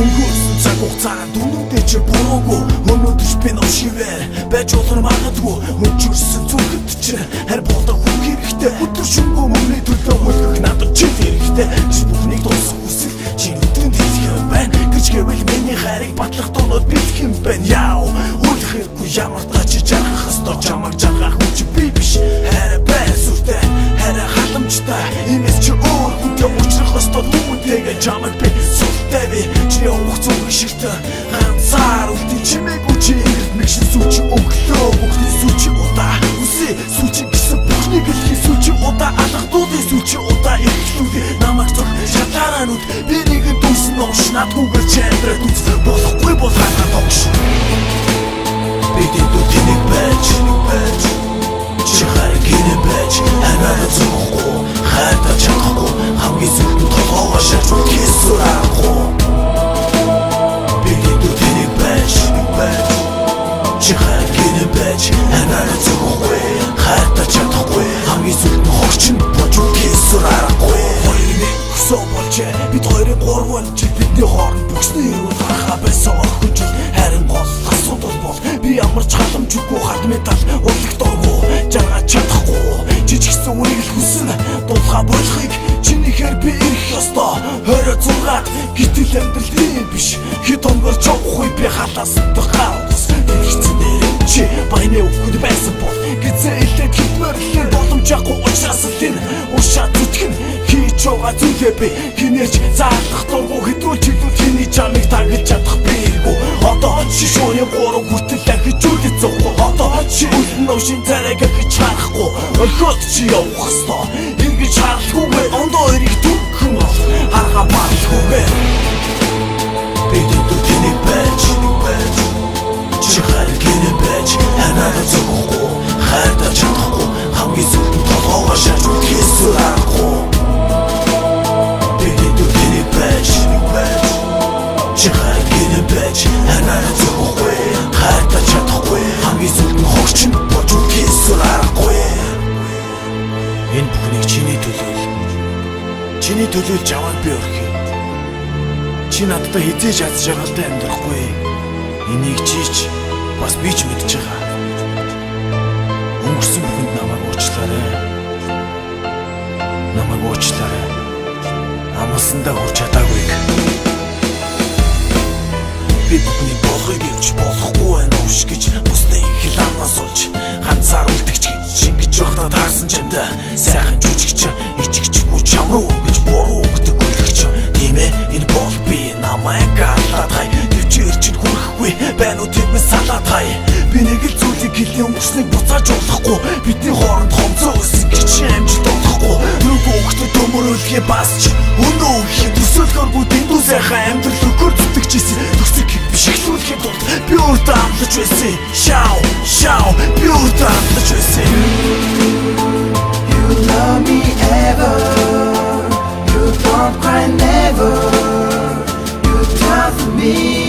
Хөнгөөсөн цаг хугацаанд үнэндээ чи буруугүй. Өнөөдөр би нөө шивээр байж olur магадгүй. Өнчөрсөн зүрхэд чинь харь болоо хүн хэрэгтэй. Өдөр шөнөгүй мөний төлөө хөлгөх надад чи хэрэгтэй. Чи бүхнийг дуусах хүсэл чи өдрөнд хэлэх байна гэж гэвэл миний хайрыг батлах дунууд бэлэх юм байна. Яа үл хэргүй ямар тач жаргах ёстой чамаг жаргах хүн чи би биш. Хараа бай сүртэй хараа халамжтай имэс чи өөр хүнтэй уулзах ёстой түүнтэйгээ чамаг би сүртэй би чи явах зүрх шигтэй ганцаар үлдээ чимээг үчи мэгшин сүчи өглөө бүхний сүчи удаа үсээ сүчи гэсэн бүхнийг л сүчи удаа алгадуудын сүчи удаа ихлүүдээ намайг зөв шатаранууд би нэгэн дүүсэн ууш надгүйгээр чандраад үз болохгүй бол ханаа тогш бидний дүтнийг байж чи харин гинэ байж хараа зөвхөн хайртай чадахгүй хамгийн зөвхөн толгоогоо шарж кисурахгүй бидний дүтнийг байж чи харин гинэ байж хараа зөвхөн хайртай чадахгүй хамгийн зөвхөн хорчин болж кисурахгүй бид хоёрын гурван жил бидний хооронд бүхний өрөө гарахаа байсан охин жил харин гол асуудал бол би ямар ч халамжгүй хад медаль урлагдоогүй жаргаж чадахгүй жижигсэн үнийг л хүснэ дулгаа болохыг чинийхээр би ирэх ёстой 26-ад гэтэл амьдрал тийм биш хэд онгорч явахгүй би халаастай хаалгас хэрэгцэн дээр чи баяны өгөхөд байсан бол гэзээ илээд хитмэрлээ боломжгүй учраас л энэ ушаа зүтгэн чуга зүлээ би хинээч заах дургу хэдрүүл чиглүүл хиний чамыг тагж чадах бийгүү одоо шишүүний гурав хүртэл ахиж үлдээ зовхгүй одоо чи үлдэн ушин царайг ахиж харахгүй орхиод чи явах ёстой ингэж харалгүйгээр ондоо өрийг түгхэн бол харгаа баалгүйгээр бидний дүтнийг байж чи хайр гинэ байж ханаа зөвхөн хайртай чадахгүй хамгийн зөвхөн толгоогоо шарж кисурахгүй чи хайр гинэ байж ханаа зөвхөн хайртай чадахгүй хамгийн зөвхөн хорчин болж кисурахгүй энэ бүхнийг чиний төлөөлж аваад би өрхий чи надтай хизээж аз жаргалтай амьдрахгүй энийг чийч бас би ч мэдж байгаа өнгөрсөн бүхэнд намайг уучлаарай амлсандаа хүрч чадаагүй би бүхний болгыг явж болохгүй байна ууш гэж бусдын хилаанаас олж ганцаар үлдэгч шингэж явахдаа таарсан чамда сайхан жүжигч ичгчгүй чам руу гэж буруу өгдөг үлгч тийм ээ энэ бол би намайг гаалгатай төвчээр чинь хүрэхгүй байна уу тийм ээ салаатай би нэг л зүйлийг хэлээ өнгөрснийг буцааж болохгүй бидний хооронд хомцоо өсөн гэж амжилт олохгүй нөгөө өгтөд төмөрөлхий бас ч өнөө их төсөөлгөөргүй дэндүү сайхан амьдрал өгөр зүтгэжсэн төсөг бишгэлүүлэхэд бол би өөртөө амлаж байсан шау би өөртөө амлаж байсан You love me ever You don't cry never You tell me